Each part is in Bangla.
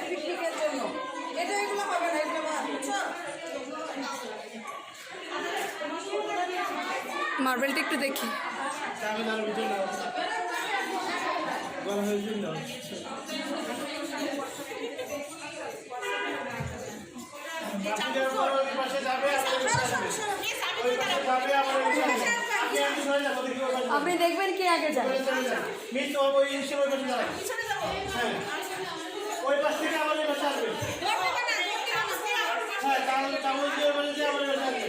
পিকনিকের জন্য। এটা এগুলো হবে না, এগুলো বুঝছো? মার্বেলটা একটু দেখি। আপনি দেখবেন কি আগে যায়। ওই পাশ থেকে আমার এই পাশে আসবে। হ্যাঁ, তাহলে দিয়ে বলে যে আমার এই পাশে আসবে।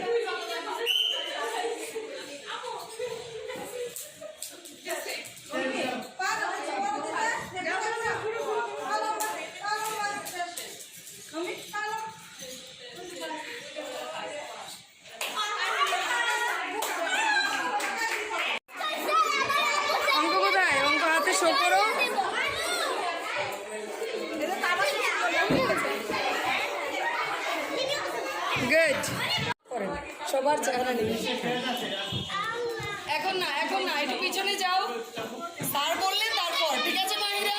অঙ্ক কোথায়? অঙ্ক হাতে শো করো। গুড। সবার চেহারা নেই। এখন না, এখন না, একটু পিছনে যাও। স্যার বললে তারপর, ঠিক আছে মাহিরা?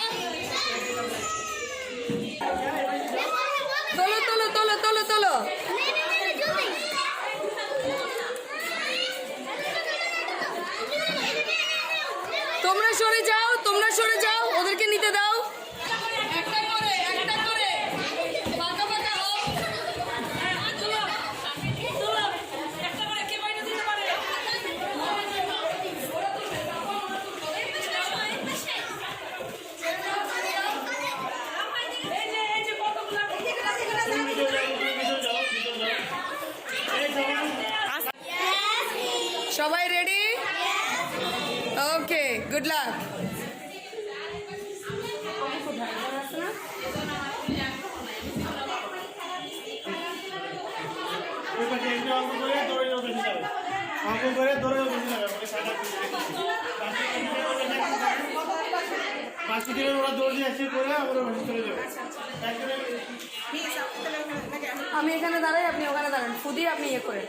তোলো তোলো তোলো তোলো তোলো। তোমরা সরে যাও, তোমরা সরে যাও, ওদেরকে নিতে দাও। একটা করে, একটা করে। ফাঁকা ফাঁকা হও। সবাই রেডি? ওকে, গুড লাক। ওই পাশে একটু অঙ্ক করে দৌড়েও বেশি যাবে। অঙ্ক করে দৌড়েও বেশি যাবে। আমাকে সাদা বাকি দিনের ওরা দৌড় দিয়ে এসে করে আমরা বেশি চলে যাবে। আমি এখানে দাঁড়াই, আপনি ওখানে দাঁড়ান। ফুদি আপনি ইয়ে করে।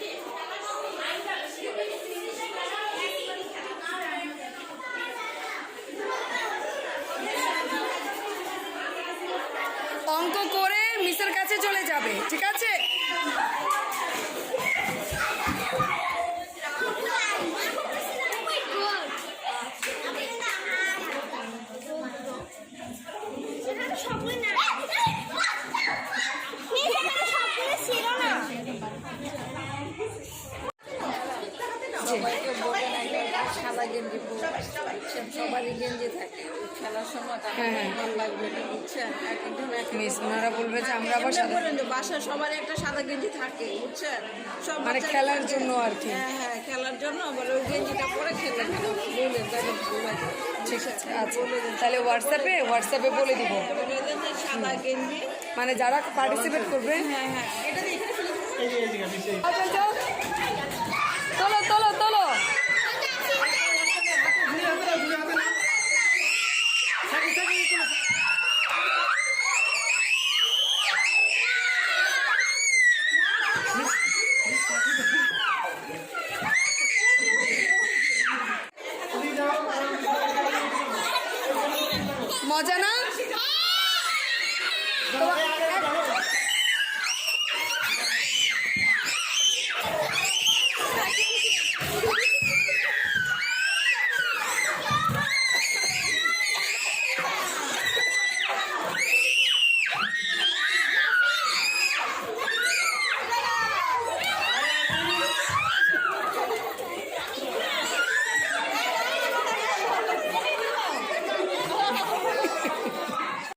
অঙ্ক করে মিসের কাছে চলে যাবে, ঠিক আছে? সবাইকে বলে না সাদা গেঞ্জি সবারই গেঞ্জি থাকে খেলার সময় ভালো লাগবে না, বুঝছেন? মিস ওনারা বলবে যে আমরা আবার সাদা, বাসায় সবার একটা সাদা গেঞ্জি থাকে, বুঝছেন? সব মানে বাচ্চারা খেলার থাকে। জন্য আর কি। হ্যাঁ হ্যাঁ, খেলার জন্য বলে ওই গেঞ্জিটা পরে খেলে বলে তাহলে ভালো লাগে। ঠিক আছে, আচ্ছা তাহলে হোয়াটসঅ্যাপে বলে দিব। বলে দেন যে সাদা গেঞ্জি। মানে যারা পার্টিসিপেট করবে। হ্যাঁ হ্যাঁ, এটা দিয়ে এখানে ফেলে দিবো। এই যে আচ্ছা যাও, তোলো তোলো